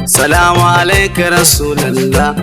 Salamu alaika Rasulallah.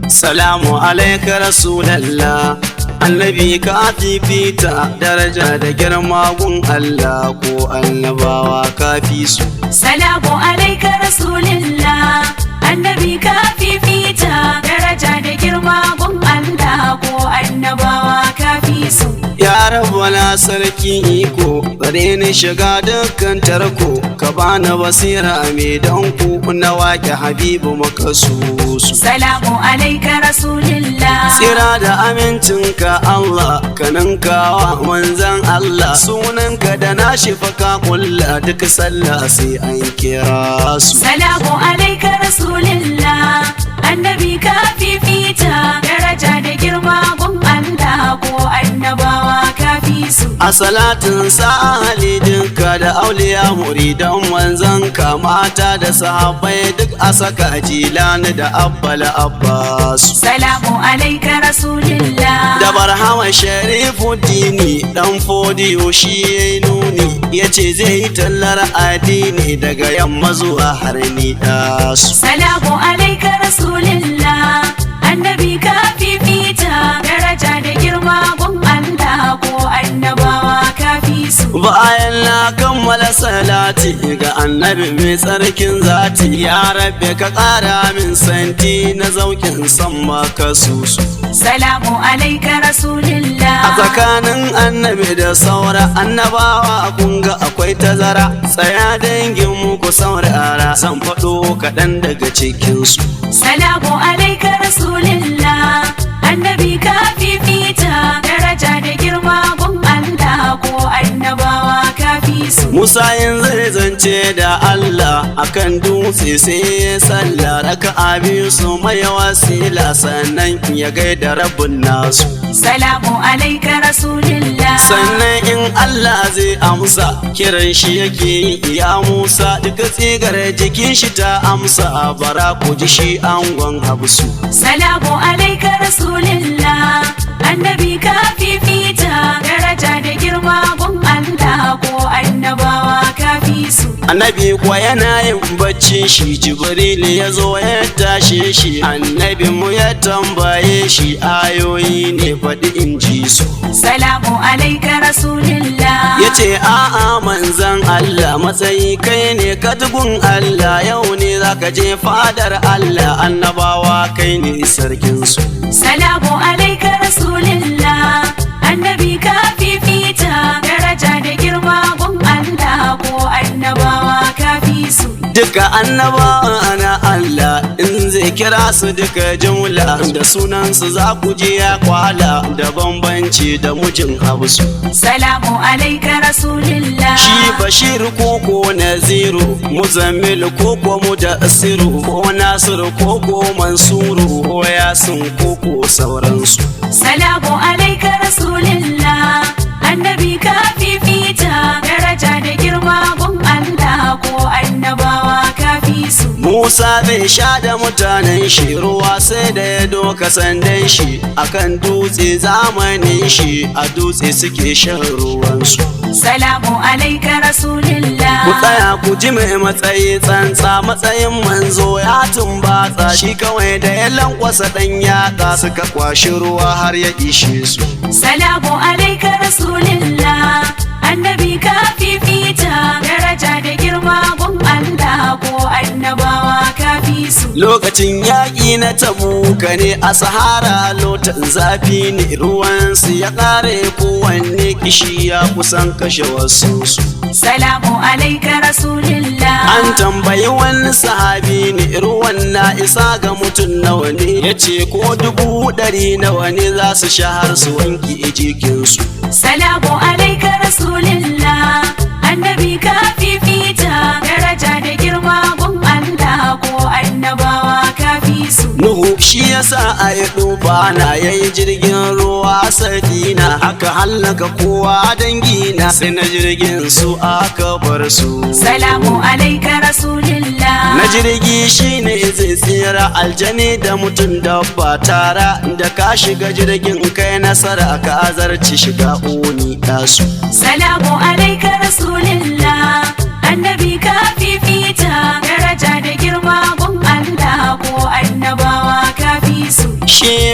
Salamu alaika Rasulallah. Annabi ka fifita daraja da girma gun Allah ko annabawa ka fi su. Salamu alaika Rasulillah. Annabi ka fifita daraja da girma gun Allah ko annabawa ka fi su. Ya Rabbana sarki iko bare ni shiga dukkan tarko ka bani basira mai danko na waƙe Habibu makasusu. Salamu alaika Rasulillah. Tsira da amincinka Allah ka ninkawa manzan Allah sunanka da na shifaka kulla duk sallah sai an kira su. Salamu alaika Rasulillah. Annabi ka fifita daraja da girma gun Allah ko annabawa ka fi su. A salatin sa'ali dinka da auliya muridan manzanka mata da sahabbai duk a saka jilani da abbala abbasu. Salamu alaika Rasulillah. Da barhama Sharifuddini dan fodiyo shi yayi nuni yace zai yi tallar addini daga yamma zuwa har ni dasu. Salamu alaika Rasulillah. Annabi ka fifita daraja da girma gun Allah ko annabawa ka fi su. Bayan na kammala salati ga annabi mai tsarkin zati ya rabbe ka ƙara min santi na zaukin san maka susu. Salamu alaika A Rasulillah. tsakanin annabi da saura annabawa kun ga akwai tazara tsaya dangin muku saurara zan faɗo kaɗan daga cikinsu. Salamu alaika Rasulillah. Annabi ka fifita daraja da girma gun Allah ko annabawa ka fi su. Musa yanzu zance da Allah akan dutse sai ya salla raka'a biyu su mai wasila sannan ya gaida rabbin nasu. Salamu alaika Rasulillah. Sannan in Allah zai amsa kiran shi yake yi ya Musa duka tsigar jikin shi ta amsa bara ku ji shi angon habsu. Salamu alaika Rasulillah. Annabi ka fifita daraja da girma gun Allah ko annabawa ka fi su. Annabi kuwa yana yin bacci shi Jibril ya zo ya tashe shi annabi mu ya tambaye shi ayoyi ne faɗi in ji su. Salamu alaika Rasulillah. Ya ce a'a manzan Allah matsayi kai ne katugun Allah yau ne zaka je fadar Allah annabawa kai ne sarkinsu. Salamu alaika Rasulillah. Annabi ka fifita daraja da girma gun Allah ko annabawa ka fi su. Duka annabawa na Allah in zai kira su duka jumla da sunansu za ku je ya kwala da bambanci da mujin habsu. Salamu alaika Rasulillah. Shi Bashir koko Naziru Muzammil koko Mudassiru ko Nasiru koko Mansuru ko Yasin koko sauransu. Salamu alaika Rasulillah. Annabi ka fifita daraja da girma gun Allah ko annabawa ka fi su. Musa zai sha da mutanen shi ruwa sai da ya doka sandan shi akan dutse zamanin shi a dutse suke shan ruwansu. Salamu alaika Rasulillah. Ku tsaya ku ji mai matsayi tsantsa matsayin manzo ya tumbatsa shi kawai da ya lankwasa dan yatsa suka kwashi ruwa har ya ishe su. Salamu alaika Rasulillah. Annabi ka fifita daraja da girma gun Allah ko annabawa ka fi su. Lokacin yaƙi na Tabuka ne a Sahara lotan zafi ne ruwansu ya ƙare kowanne kishi ya kusan kashe wasu su. Salamu alaika Rasulillah. An tambayi wani sahabi ne ruwan na isa ga mutum nawa ne ya ce ko 100 nawa ne za su sha har su wanke jikinsu. Salamu alaika Rasulillah. Annabi ka fifita daraja da girma gun Allah ko annabawa ka fi su. Nuhu shi yasa a yi na yayi jirgin ruwa sadina aka hallaka kowa dangina sai na jirgin su aka bar su. Salamu alaika Rasulillah. Na jirgi shine zai tsira aljani da mutum dabba tara da ka shiga jirgin kai nasara ka azarci shiga uni dasu. Salamu alaika Rasulillah. Annabi ka fifita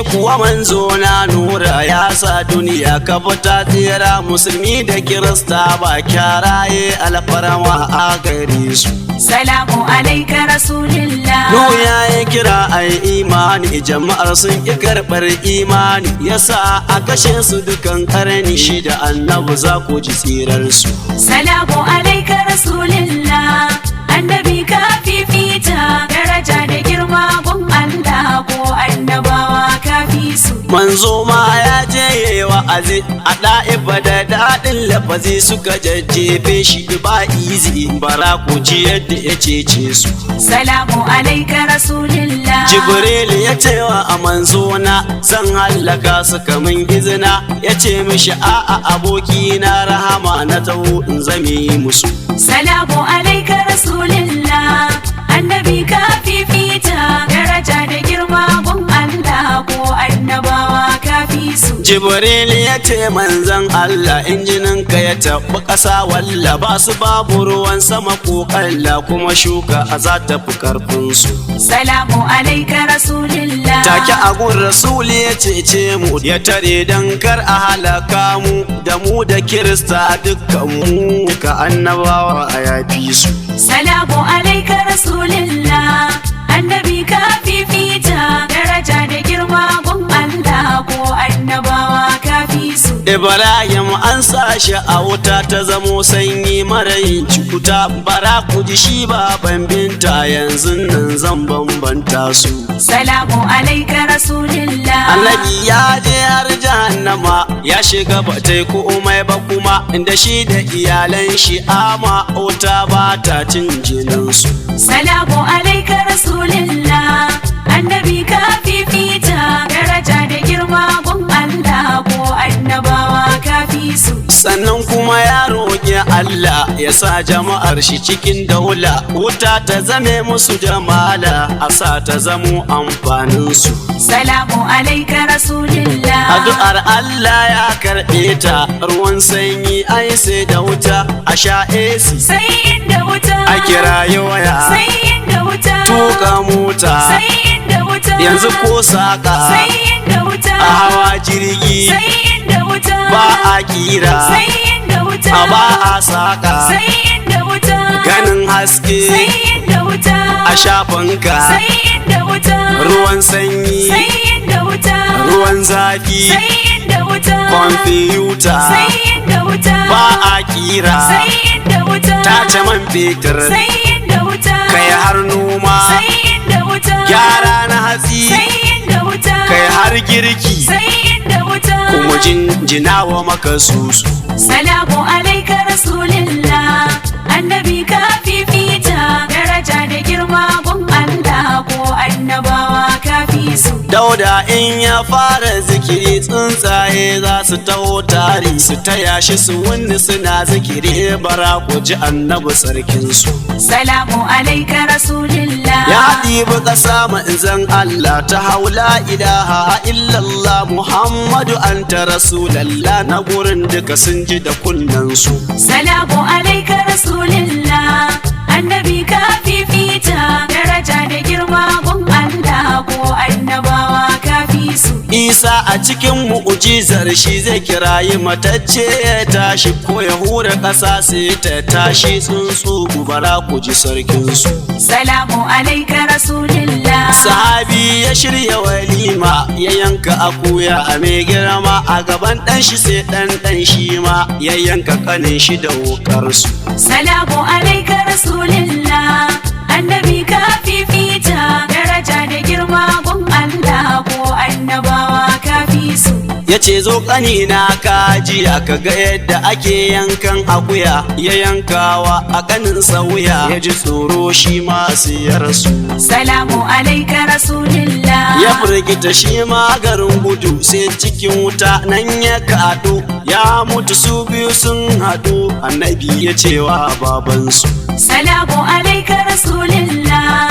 kuwa manzo na nura ya sa duniya ka fita tsira musulmi da kirista ba kyaraye alfarma a gare su. Salamu alaika rasulillah. Nuya ya kira ai imani jama'ar sun ki karɓar imani yasa a kashe su dukan karni shi da annabi za ku ji tsirar su. Salamu alaika rasulillah. Annabi ka fifita daraja da girma gun Allah ko annabawa ka fi su. Manzo ma ya je yayi wa'azi a da'ifa da daɗin lafazi suka jajjefe shi ba izi bara ku ji yadda ya cece su. Salamu alaika rasulillah. Jibril ya ce wa a manzo na zan hallaka su kamin izina ya ce mishi a'a aboki na rahama na taho in zame musu. Salamu alaika rasulillah. Annabi ka fifita daraja da girma gun Allah ko annabawa ka fi su. Jibril ya ce manzan Allah injinin ka ya taɓa ƙasa walla ba su babu ruwan sama ko ƙalla kuma shuka a za ta fi karfin su. Salamu alaika rasulillah. Take agun rasuli ya cece mu ya tare dan kar a halaka mu da mu da kirista dukkan mu ka annabawa a yafi su. Salamu alaika rasulillah. Annabi ka fifita daraja da girma gun Allah ko annabawa ka fi su. Ibrahim an sa shi a wuta ta zamo sanyi mara yin cikuta bara ku ji shi baban binta yanzu nan zan bambanta su. Salamu alaika rasulillah. Annabi ya je har jahannama ya shiga batai komai ba kuma inda shi da iyalan shi ama wuta ba ta cin jinin su. Salamu alaika rasulillah. Annabi ka fifita daraja da girma gun Allah ko annabawa ka fi su. Sannan kuma ya roƙi Allah ya sa jama'ar shi cikin daula wuta ta zame musu jamala a sa ta zamo amfanin su. Salamu alaika rasulillah. Addu'ar Allah ya karɓe ta ruwan sanyi ai sai da wuta a sha AC Sai inda wuta. a kirayi waya Sai inda wuta. tuka mota Sai inda wuta. yanzu ko saka Sai inda wuta. a hawa jirgi Sai inda wuta. ba a kira Sai inda wuta. a ba a saka Sai inda wuta. ganin haske Sai inda wuta. a shafanka Sai inda wuta. ruwan sanyi Sai inda wuta. ruwan zafi Sai inda wuta. kwamfiyuta Sai inda wuta. ba a kira Sai inda wuta. tace man fetur Sai inda wuta. kai har noma Sai inda wuta. gyara na hatsi Sai inda wuta. kai har girki Sai inda wuta. kuma jinjina wa maka susu. Salamu alaika rasulillah. Annabi ka fifita daraja da girma gun Allah ko annabawa ka fi su. Dauda in ya fara zikiri tsuntsaye za su taho tari su taya shi su wuni suna zikiri bara ku ji annabi sarkin su. Salamu alaika rasulillah. Ya ɗibi ƙasa manzan Allah ta haula ilaha illallah Muhammadu anta rasulallah na gurin duka sun ji da kunnen su. Salamu alaika rasulillah. Annabi ka fifita daraja da girma gun Allah ko annabawa ka fi su. Isa a cikin mu'ujizar shi zai kirayi matacce ya tashi ko ya hura ƙasa sai ta tashi tsuntsu gubara ku ji sarkin su. Salamu alaika rasulillah. Sahabi ya shirya walima ya yanka akuya a mai girma a gaban ɗan shi sai ɗan shi ma ya yanka kanin shi da wukar su. Salamu alaika rasulillah. Annabi ka fifita daraja da girma gun Allah ko annabawa ka fi su. Ya ce zo ƙanina kaji aka ga yadda ake yankan akuya ya yankawa a ƙanin sauya ya ji tsoro shi ma sai ya rasu. Salamu alaika rasulillah. Ya firgita shi ma garin gudu sai cikin wuta nan ya kaɗu ya mutu su biyu sun haɗu annabi ya cewa babansu. Salamu alaika rasulillah.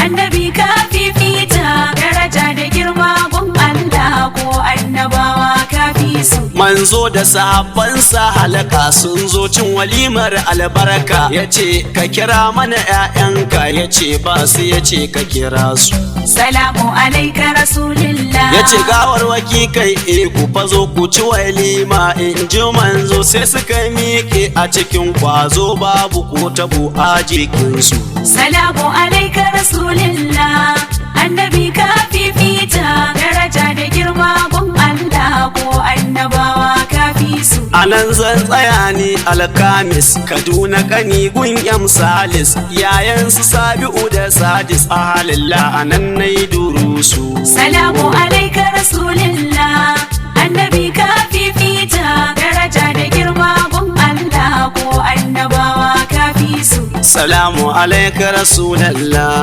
Annabi ka fifita daraja da girma gun Allah Allah ko annabawa kafi su. Manzo da sahabbansa halaka sun zo cin walimar albarka, yace ka kira mana 'ya'yanka, yace ba su, yace ka kira su. Salamu alaika rasulillah. Yace gawarwaki kai ku fazo ku ci walima, in ji manzo sai suka miƙe a cikin kwazo babu ko tabo a jikinsu. Salamu alaika rasulillah, annabi ka fifita daraja da girma gun Allah ko annabawa kafi su. Anan zan tsaya ni alkamis Kaduna kani gun yam salis, yayan su Sabi'u da Sadis a halillah anan nayi durusu. Salamu alaika rasulillah, annabi ka fifita daraja da girma gun Allah ko annabawa kafi su. Salamu alaika rasulallah,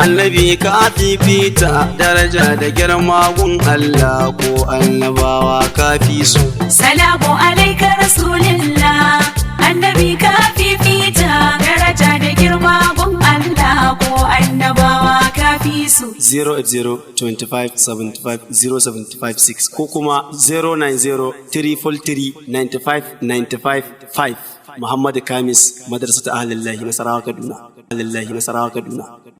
annabi ka fifita daraja da girma gun Allah ko annabawa kafi su. Salamu alaika rasulillah, annabi ka fifita daraja da girma gun Allah ko annabawa kafi su. 08025750756 ko kuma 09034395955. Muhammad Kamis, Madrasatu Ahlillahi Nasarawa Kaduna.